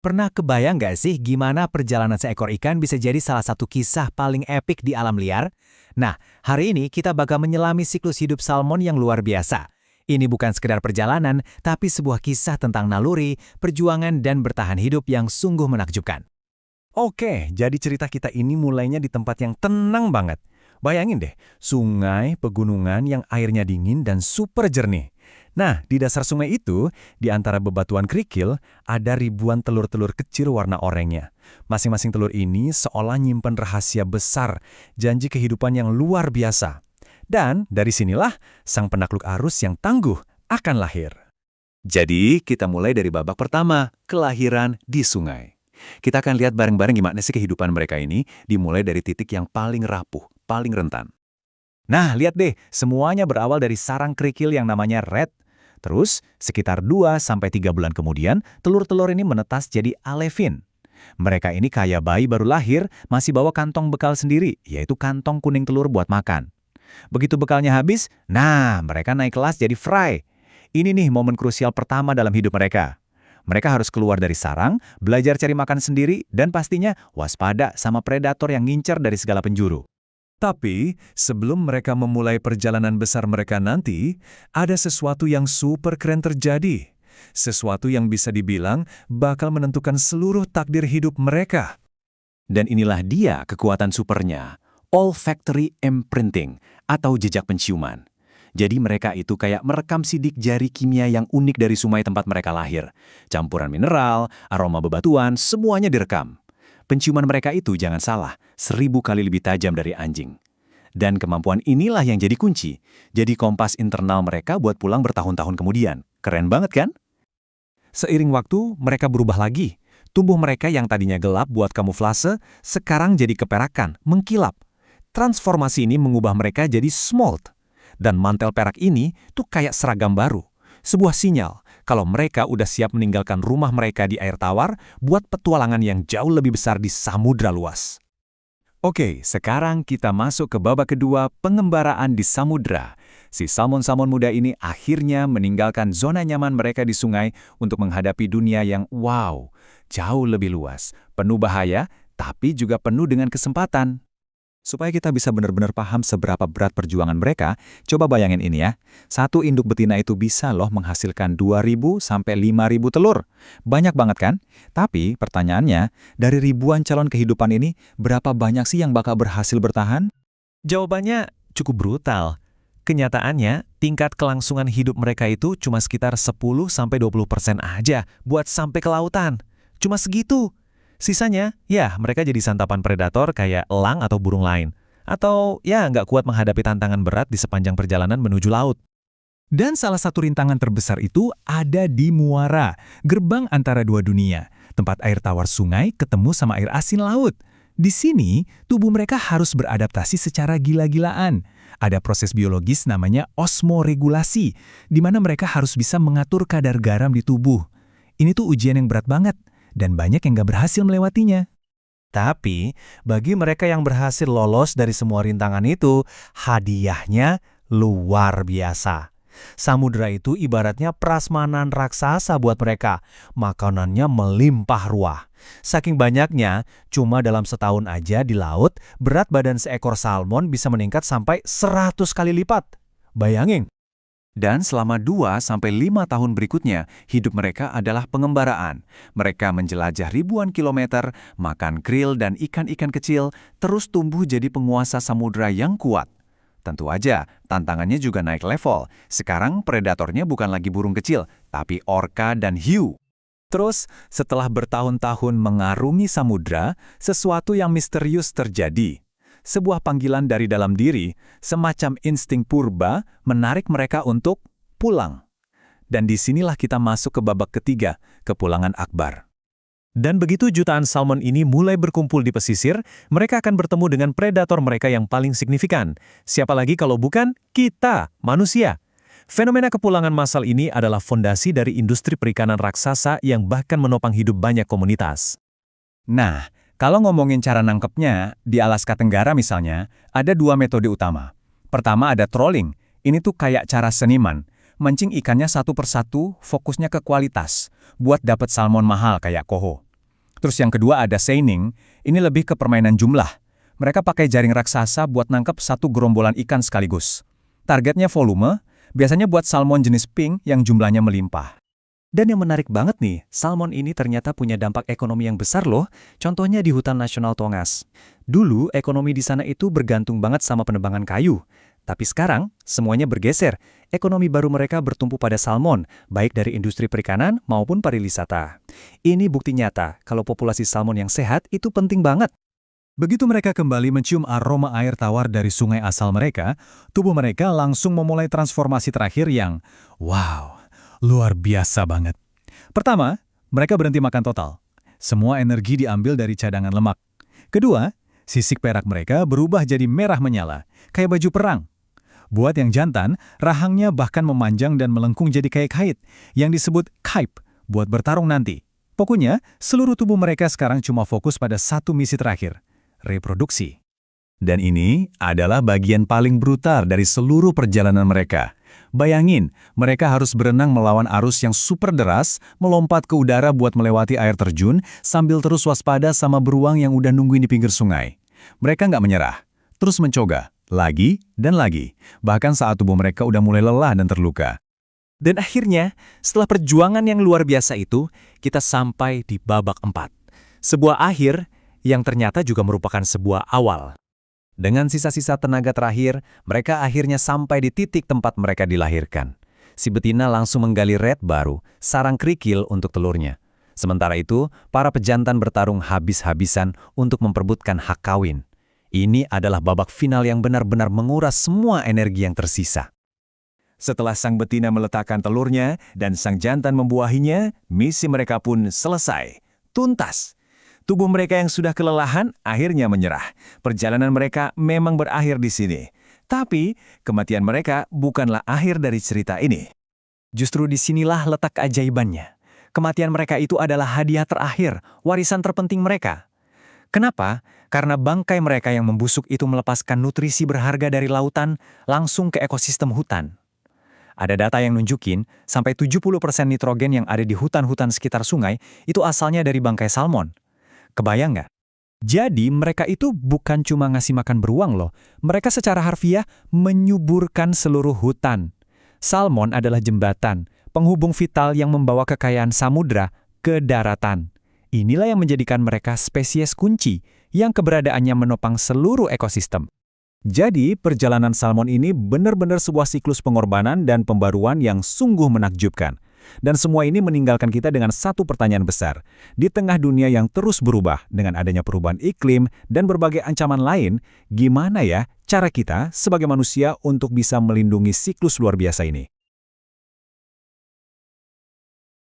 Pernah kebayang nggak sih gimana perjalanan seekor ikan bisa jadi salah satu kisah paling epik di alam liar? Nah, hari ini kita bakal menyelami siklus hidup salmon yang luar biasa. Ini bukan sekedar perjalanan, tapi sebuah kisah tentang naluri, perjuangan, dan bertahan hidup yang sungguh menakjubkan. Oke, jadi cerita kita ini mulainya di tempat yang tenang banget. Bayangin deh, sungai, pegunungan yang airnya dingin dan super jernih. Nah, di dasar sungai itu, di antara bebatuan kerikil, ada ribuan telur-telur kecil warna oranye. Masing-masing telur ini seolah nyimpen rahasia besar, janji kehidupan yang luar biasa. Dan dari sinilah, sang penakluk arus yang tangguh akan lahir. Jadi, kita mulai dari babak pertama, kelahiran di sungai. Kita akan lihat bareng-bareng gimana sih kehidupan mereka ini, dimulai dari titik yang paling rapuh, paling rentan. Nah, lihat deh, semuanya berawal dari sarang kerikil yang namanya red. Terus, sekitar 2-3 bulan kemudian, telur-telur ini menetas jadi alevin. Mereka ini kayak bayi baru lahir, masih bawa kantong bekal sendiri, yaitu kantong kuning telur buat makan. Begitu bekalnya habis, nah mereka naik kelas jadi fry. Ini nih momen krusial pertama dalam hidup mereka. Mereka harus keluar dari sarang, belajar cari makan sendiri, dan pastinya waspada sama predator yang ngincer dari segala penjuru. Tapi, sebelum mereka memulai perjalanan besar mereka nanti, ada sesuatu yang super keren terjadi. Sesuatu yang bisa dibilang bakal menentukan seluruh takdir hidup mereka. Dan inilah dia kekuatan supernya, olfactory imprinting atau jejak penciuman. Jadi mereka itu kayak merekam sidik jari kimia yang unik dari sungai tempat mereka lahir. Campuran mineral, aroma bebatuan, semuanya direkam. Penciuman mereka itu, jangan salah, 1000 kali lebih tajam dari anjing. Dan kemampuan inilah yang jadi kunci. Jadi kompas internal mereka buat pulang bertahun-tahun kemudian. Keren banget kan? Seiring waktu, mereka berubah lagi. Tubuh mereka yang tadinya gelap buat kamuflase, sekarang jadi keperakan, mengkilap. Transformasi ini mengubah mereka jadi smolt. Dan mantel perak ini tuh kayak seragam baru. Sebuah sinyal kalau mereka udah siap meninggalkan rumah mereka di air tawar buat petualangan yang jauh lebih besar di samudra luas. Oke, sekarang kita masuk ke babak kedua, pengembaraan di samudra. Si salmon-salmon muda ini akhirnya meninggalkan zona nyaman mereka di sungai untuk menghadapi dunia yang jauh lebih luas, penuh bahaya, tapi juga penuh dengan kesempatan. Supaya kita bisa benar-benar paham seberapa berat perjuangan mereka, coba bayangin ini ya. Satu induk betina itu bisa loh menghasilkan 2.000 sampai 5.000 telur. Banyak banget kan? Tapi pertanyaannya, dari ribuan calon kehidupan ini, berapa banyak sih yang bakal berhasil bertahan? Jawabannya cukup brutal. Kenyataannya, tingkat kelangsungan hidup mereka itu cuma sekitar 10-20% aja buat sampai ke lautan. Cuma segitu. Sisanya, ya mereka jadi santapan predator kayak elang atau burung lain. Atau ya nggak kuat menghadapi tantangan berat di sepanjang perjalanan menuju laut. Dan salah satu rintangan terbesar itu ada di muara, gerbang antara dua dunia. Tempat air tawar sungai ketemu sama air asin laut. Di sini, tubuh mereka harus beradaptasi secara gila-gilaan. Ada proses biologis namanya osmoregulasi, di mana mereka harus bisa mengatur kadar garam di tubuh. Ini tuh ujian yang berat banget. Dan banyak yang gak berhasil melewatinya. Tapi, bagi mereka yang berhasil lolos dari semua rintangan itu, hadiahnya luar biasa. Samudra itu ibaratnya prasmanan raksasa buat mereka. Makanannya melimpah ruah. Saking banyaknya, cuma dalam setahun aja di laut, berat badan seekor salmon bisa meningkat sampai 100 kali lipat. Bayangin. Dan selama 2-5 tahun berikutnya, hidup mereka adalah pengembaraan. Mereka menjelajah ribuan kilometer, makan krill dan ikan-ikan kecil, terus tumbuh jadi penguasa samudra yang kuat. Tentu aja, tantangannya juga naik level. Sekarang predatornya bukan lagi burung kecil, tapi orca dan hiu. Terus, setelah bertahun-tahun mengarungi samudra, sesuatu yang misterius terjadi. Sebuah panggilan dari dalam diri, semacam insting purba, menarik mereka untuk pulang. Dan disinilah kita masuk ke babak ketiga, kepulangan akbar. Dan begitu jutaan salmon ini mulai berkumpul di pesisir, mereka akan bertemu dengan predator mereka yang paling signifikan. Siapa lagi kalau bukan kita, manusia. Fenomena kepulangan massal ini adalah fondasi dari industri perikanan raksasa yang bahkan menopang hidup banyak komunitas. Nah, kalau ngomongin cara nangkepnya, di Alaska Tenggara misalnya, ada 2 metode utama. Pertama ada trolling. Ini tuh kayak cara seniman. Mancing ikannya satu persatu, fokusnya ke kualitas. Buat dapat salmon mahal kayak koho. Terus yang kedua ada seining, ini lebih ke permainan jumlah. Mereka pakai jaring raksasa buat nangkep satu gerombolan ikan sekaligus. Targetnya volume, biasanya buat salmon jenis pink yang jumlahnya melimpah. Dan yang menarik banget nih, salmon ini ternyata punya dampak ekonomi yang besar loh, contohnya di hutan nasional Tongas. Dulu, ekonomi di sana itu bergantung banget sama penebangan kayu. Tapi sekarang, semuanya bergeser. Ekonomi baru mereka bertumpu pada salmon, baik dari industri perikanan maupun pariwisata. Ini bukti nyata kalau populasi salmon yang sehat itu penting banget. Begitu mereka kembali mencium aroma air tawar dari sungai asal mereka, tubuh mereka langsung memulai transformasi terakhir yang, wow, luar biasa banget. Pertama, mereka berhenti makan total. Semua energi diambil dari cadangan lemak. Kedua, sisik perak mereka berubah jadi merah menyala, kayak baju perang. Buat yang jantan, rahangnya bahkan memanjang dan melengkung jadi kayak kait, yang disebut kaip, buat bertarung nanti. Pokoknya, seluruh tubuh mereka sekarang cuma fokus pada satu misi terakhir, reproduksi. Dan ini adalah bagian paling brutal dari seluruh perjalanan mereka. Bayangin, mereka harus berenang melawan arus yang super deras, melompat ke udara buat melewati air terjun, sambil terus waspada sama beruang yang udah nungguin di pinggir sungai. Mereka nggak menyerah, terus mencoba, lagi dan lagi, bahkan saat tubuh mereka udah mulai lelah dan terluka. Dan akhirnya, setelah perjuangan yang luar biasa itu, kita sampai di babak 4. Sebuah akhir yang ternyata juga merupakan sebuah awal. Dengan sisa-sisa tenaga terakhir, mereka akhirnya sampai di titik tempat mereka dilahirkan. Si betina langsung menggali red baru, sarang kerikil untuk telurnya. Sementara itu, para pejantan bertarung habis-habisan untuk memperebutkan hak kawin. Ini adalah babak final yang benar-benar menguras semua energi yang tersisa. Setelah sang betina meletakkan telurnya dan sang jantan membuahinya, misi mereka pun selesai. Tuntas. Tubuh mereka yang sudah kelelahan akhirnya menyerah. Perjalanan mereka memang berakhir di sini. Tapi, kematian mereka bukanlah akhir dari cerita ini. Justru disinilah letak keajaibannya. Kematian mereka itu adalah hadiah terakhir, warisan terpenting mereka. Kenapa? Karena bangkai mereka yang membusuk itu melepaskan nutrisi berharga dari lautan langsung ke ekosistem hutan. Ada data yang nunjukin sampai 70% nitrogen yang ada di hutan-hutan sekitar sungai itu asalnya dari bangkai salmon. Kebayang nggak? Jadi mereka itu bukan cuma ngasih makan beruang loh. Mereka secara harfiah menyuburkan seluruh hutan. Salmon adalah jembatan, penghubung vital yang membawa kekayaan samudra ke daratan. Inilah yang menjadikan mereka spesies kunci yang keberadaannya menopang seluruh ekosistem. Jadi, perjalanan salmon ini benar-benar sebuah siklus pengorbanan dan pembaruan yang sungguh menakjubkan. Dan semua ini meninggalkan kita dengan satu pertanyaan besar. Di tengah dunia yang terus berubah dengan adanya perubahan iklim dan berbagai ancaman lain, gimana ya cara kita sebagai manusia untuk bisa melindungi siklus luar biasa ini?